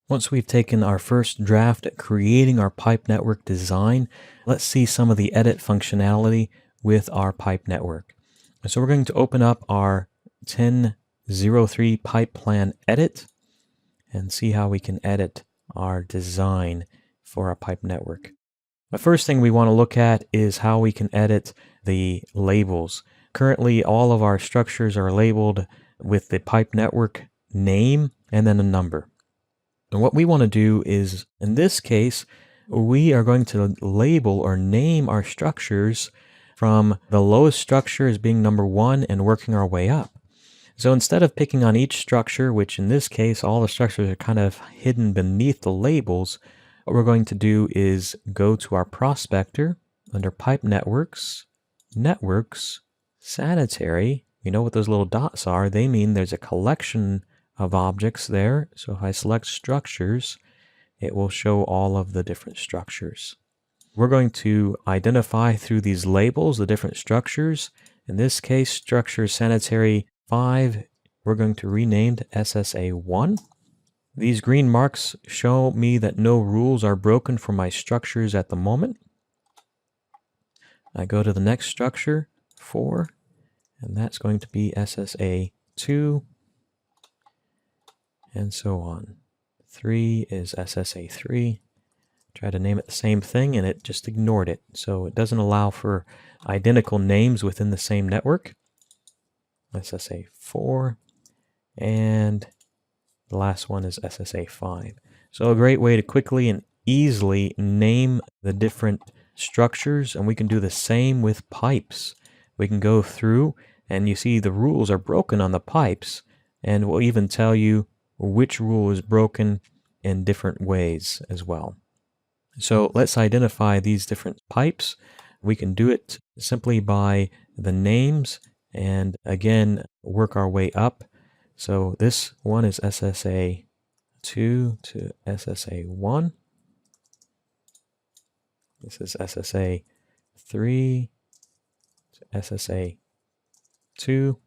Once we've taken our first draft at creating our pipe network design, let's see some of the edit functionality with our pipe network. So we're going to open up our 10.03 pipe plan edit and see how we can edit our design for our pipe network. The first thing we want to look at is how we can edit the labels. Currently, all of our structures are labeled with the pipe network name and then a number. And what we want to do is, in this case, we are going to label or name our structures from the lowest structure as being number 1 and working our way up. So instead of picking on each structure, which in this case, all the structures are kind of hidden beneath the labels, what we're going to do is go to our prospector under Pipe Networks, Networks, Sanitary. You know what those little dots are? They mean there's a collection of objects there. So if I select structures, it will show all of the different structures. We're going to identify through these labels the different structures. In this case, structure sanitary 5, we're going to rename to SSA1. These green marks show me that no rules are broken for my structures at the moment. I go to the next structure, 4, and that's going to be SSA2, and so on. 3 is SSA3. Try to name it the same thing, and it just ignored it. So it doesn't allow for identical names within the same network. SSA4, and the last one is SSA5. So a great way to quickly and easily name the different structures, and we can do the same with pipes. We can go through, and you see the rules are broken on the pipes, and we'll even tell you which rule is broken in different ways as well. So let's identify these different pipes. We can do it simply by the names and again work our way up. So this one is SSA2 to SSA1. This is SSA3 to SSA2,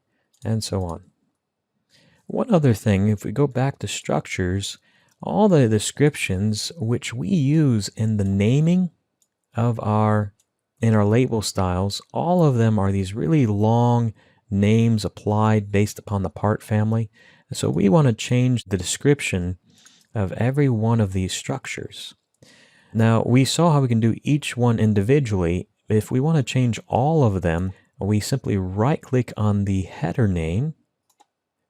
and so on. One other thing, if we go back to structures, all the descriptions which we use in the naming of our label styles, all of them are these really long names applied based upon the part family. So we want to change the description of every one of these structures. Now, we saw how we can do each one individually. If we want to change all of them, we simply right-click on the header name,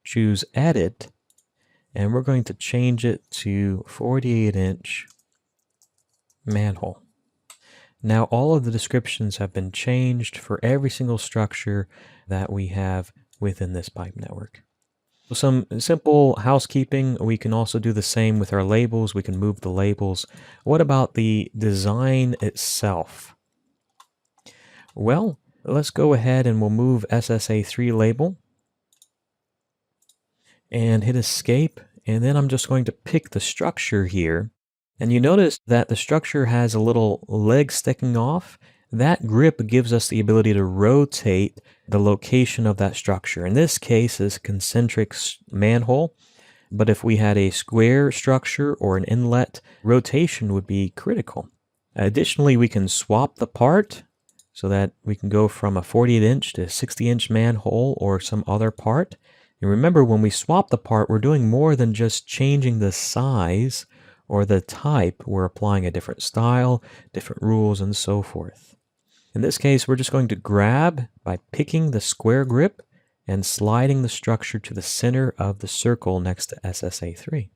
choose Edit, and we're going to change it to 48-inch manhole. Now all of the descriptions have been changed for every single structure that we have within this pipe network. So some simple housekeeping, we can also do the same with our labels. We can move the labels. What about the design itself? Well, let's go ahead and we'll move SSA3 label and hit escape, and then I'm just going to pick the structure here. And you notice that the structure has a little leg sticking off. That grip gives us the ability to rotate the location of that structure. In this case, it's concentric manhole, but if we had a square structure or an inlet, rotation would be critical. Additionally, we can swap the part so that we can go from a 48-inch to 60-inch manhole or some other part. And remember, when we swap the part, we're doing more than just changing the size or the type. We're applying a different style, different rules, and so forth. In this case, we're just going to grab by picking the square grip and sliding the structure to the center of the circle next to SSA3.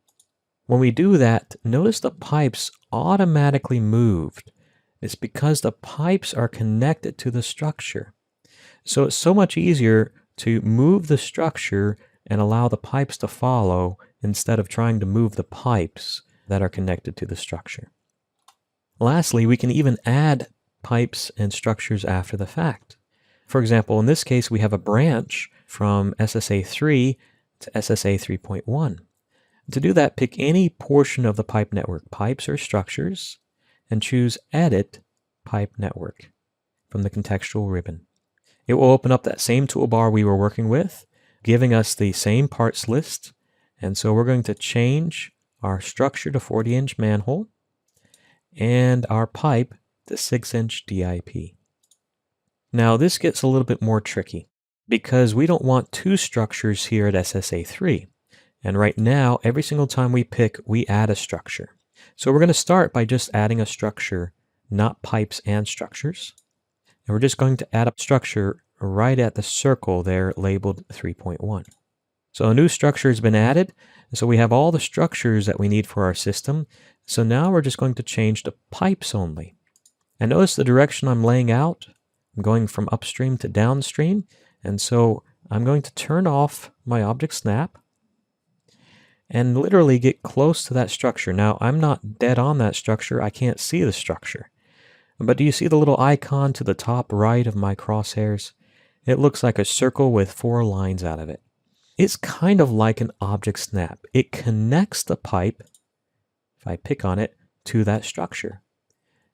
When we do that, notice the pipes automatically moved. It's because the pipes are connected to the structure. So it's so much easier to move the structure and allow the pipes to follow instead of trying to move the pipes that are connected to the structure. Lastly, we can even add pipes and structures after the fact. For example, in this case, we have a branch from SSA3 to SSA 3.1. To do that, pick any portion of the pipe network, pipes or structures, and choose Edit Pipe Network from the contextual ribbon. It will open up that same toolbar we were working with, giving us the same parts list. And so we're going to change our structure to 40-inch manhole, and our pipe to 6-inch DIP. Now this gets a little bit more tricky because we don't want two structures here at SSA3. And right now, every single time we pick, we add a structure. So we're going to start by just adding a structure, not pipes and structures. And we're just going to add a structure right at the circle there labeled 3.1. So a new structure has been added. So we have all the structures that we need for our system. So now we're just going to change to pipes only. And notice the direction I'm laying out. I'm going from upstream to downstream. And so I'm going to turn off my object snap and literally get close to that structure. Now, I'm not dead on that structure. I can't see the structure. But do you see the little icon to the top right of my crosshairs? It looks like a circle with 4 lines out of it. It's kind of like an object snap. It connects the pipe, if I pick on it, to that structure.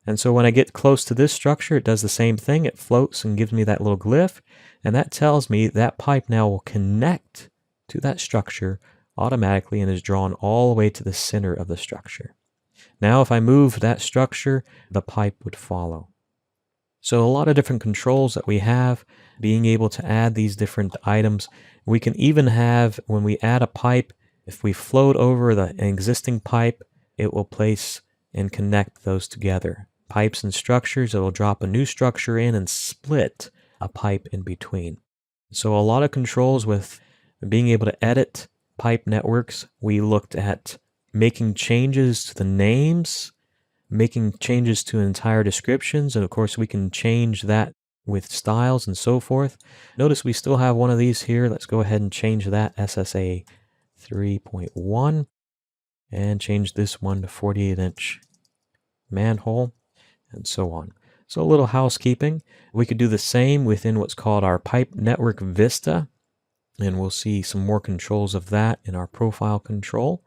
And so when I get close to this structure, it does the same thing. It floats and gives me that little glyph. And that tells me that pipe now will connect to that structure automatically and is drawn all the way to the center of the structure. Now if I move that structure, the pipe would follow. So a lot of different controls that we have, being able to add these different items. We can even have, when we add a pipe, if we float over an existing pipe, it will place and connect those together. Pipes and structures, it will drop a new structure in and split a pipe in between. So a lot of controls with being able to edit pipe networks. We looked at making changes to the names, making changes to entire descriptions, and of course we can change that with styles and so forth. Notice we still have one of these here. Let's go ahead and change that SSA 3.1 and change this one to 48-inch manhole and so on. So a little housekeeping. We could do the same within what's called our pipe network vista, and we'll see some more controls of that in our profile control.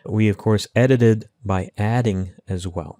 We, of course, edited by adding as well.